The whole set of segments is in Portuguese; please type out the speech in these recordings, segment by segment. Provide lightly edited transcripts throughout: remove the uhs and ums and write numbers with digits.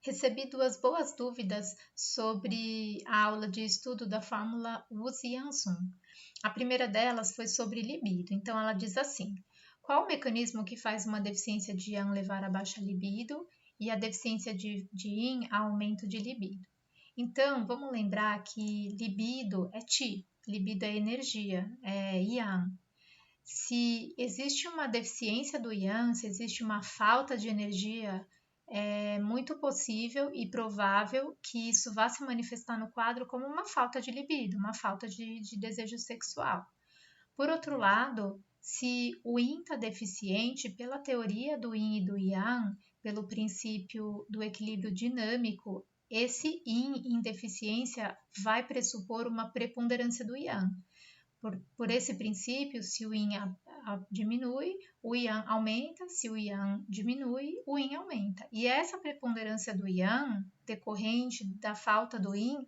Recebi duas boas dúvidas sobre a aula de estudo da fórmula Wu-Yang-Sun. A primeira delas foi sobre libido. Então, ela diz assim: qual o mecanismo que faz uma deficiência de Yang levar a baixa libido e a deficiência de Yin a aumento de libido? Então, vamos lembrar que libido é Qi, libido é energia, é Yang. Se existe uma deficiência do Yang, se existe uma falta de energia, é muito possível e provável que isso vá se manifestar no quadro como uma falta de libido, uma falta de desejo sexual. Por outro lado, se o Yin está deficiente, pela teoria do Yin e do Yang, pelo princípio do equilíbrio dinâmico, esse Yin em deficiência vai pressupor uma preponderância do Yang. Por esse princípio, se o Yin diminui, o Yang aumenta, se o Yang diminui, o Yin aumenta. E essa preponderância do Yang, decorrente da falta do Yin,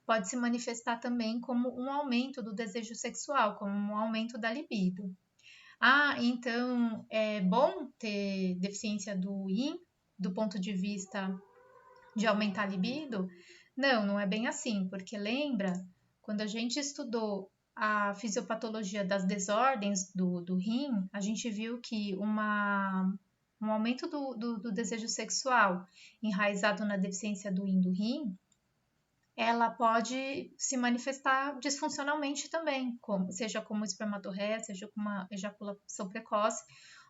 pode se manifestar também como um aumento do desejo sexual, como um aumento da libido. Então é bom ter deficiência do Yin do ponto de vista de aumentar a libido? Não, não é bem assim, porque lembra, quando a gente estudou a fisiopatologia das desordens do rim, a gente viu que um aumento do desejo sexual enraizado na deficiência do yin do rim, ela pode se manifestar disfuncionalmente também, seja como espermatorreia, seja como uma ejaculação precoce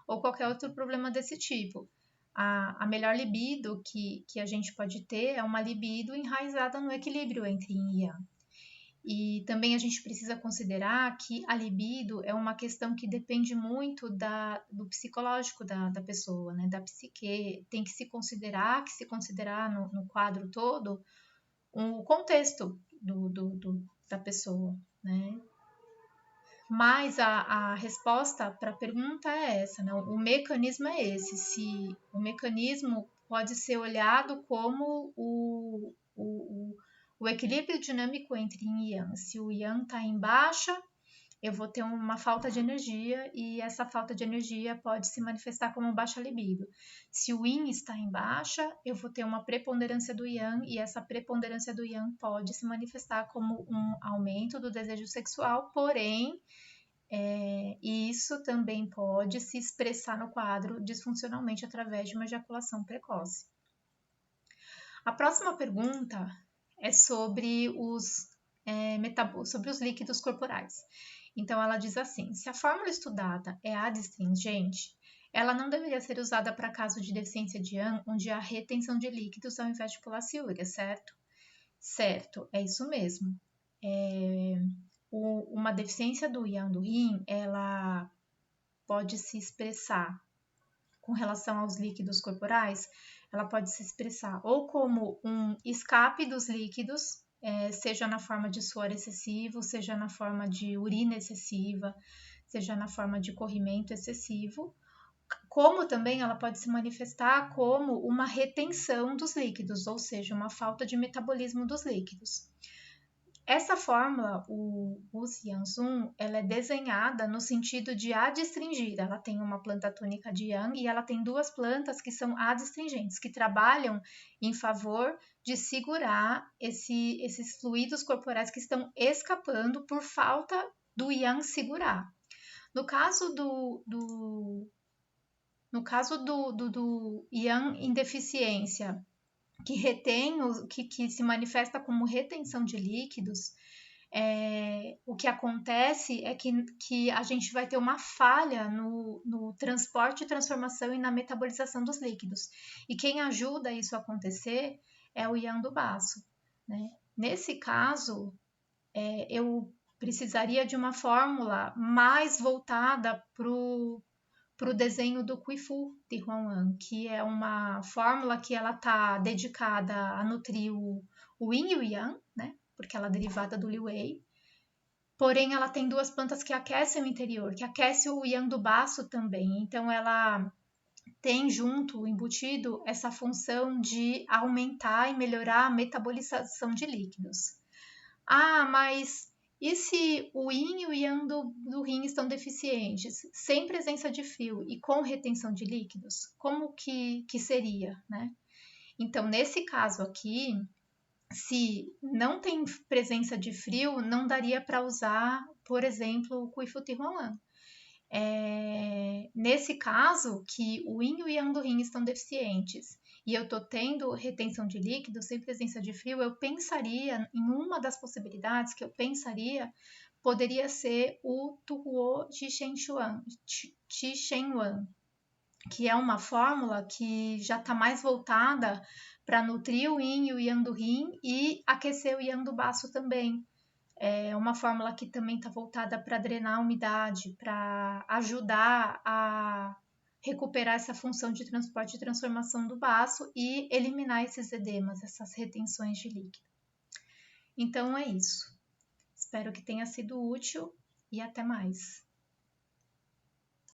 ou qualquer outro problema desse tipo. A melhor libido que a gente pode ter é uma libido enraizada no equilíbrio entre yin e yang. E também a gente precisa considerar que a libido é uma questão que depende muito do psicológico da pessoa, né? Da psique. Tem que se considerar no quadro todo o contexto da pessoa, né? Mas a resposta para a pergunta é essa, né? O mecanismo é esse. Se o mecanismo pode ser olhado como o equilíbrio dinâmico entre Yin e Yang. Se o Yang está em baixa, eu vou ter uma falta de energia e essa falta de energia pode se manifestar como baixa libido. Se o Yin está em baixa, eu vou ter uma preponderância do Yang e essa preponderância do Yang pode se manifestar como um aumento do desejo sexual, porém, isso também pode se expressar no quadro disfuncionalmente através de uma ejaculação precoce. A próxima pergunta é sobre os líquidos corporais. Então, ela diz assim: se a fórmula estudada é adstringente, ela não deveria ser usada para caso de deficiência de Yang, onde há retenção de líquidos ao invés de polaciúria, certo? Certo, é isso mesmo. Uma deficiência do Yang do rim, ela pode se expressar com relação aos líquidos corporais, ela pode se expressar ou como um escape dos líquidos, seja na forma de suor excessivo, seja na forma de urina excessiva, seja na forma de corrimento excessivo, como também ela pode se manifestar como uma retenção dos líquidos, ou seja, uma falta de metabolismo dos líquidos. Essa fórmula, o Wu-Yang-Sun, ela é desenhada no sentido de adstringir. Ela tem uma planta tônica de Yang e ela tem duas plantas que são adstringentes, que trabalham em favor de segurar esses fluidos corporais que estão escapando por falta do Yang segurar. No caso do Yang em deficiência, que se manifesta como retenção de líquidos, o que acontece é que a gente vai ter uma falha no transporte, transformação e na metabolização dos líquidos. E quem ajuda isso a acontecer é o Yang do baço, né? Nesse caso, eu precisaria de uma fórmula mais voltada para o desenho do Qifu de Huangwan, que é uma fórmula que ela está dedicada a nutrir o Yin e o Yang, né? Porque ela é derivada do Liu Wei. Porém, ela tem duas plantas que aquecem o interior, que aquece o Yang do baço também. Então, ela tem junto, embutido, essa função de aumentar e melhorar a metabolização de líquidos. Mas e se o Yin e o Yang do rim estão deficientes, sem presença de fio e com retenção de líquidos? Como que seria, né? Então, nesse caso aqui, se não tem presença de frio, não daria para usar, por exemplo, o Cuifutihuan. Nesse caso, que o yin e o yang do rim estão deficientes e eu estou tendo retenção de líquido sem presença de frio, eu pensaria em uma das possibilidades que eu pensaria poderia ser o Tuhuo Jishenhuan, que é uma fórmula que já está mais voltada para nutrir o yin e o yang do rim e aquecer o yang do baço também. É uma fórmula que também está voltada para drenar a umidade, para ajudar a recuperar essa função de transporte e transformação do baço e eliminar esses edemas, essas retenções de líquido. Então é isso. Espero que tenha sido útil e até mais.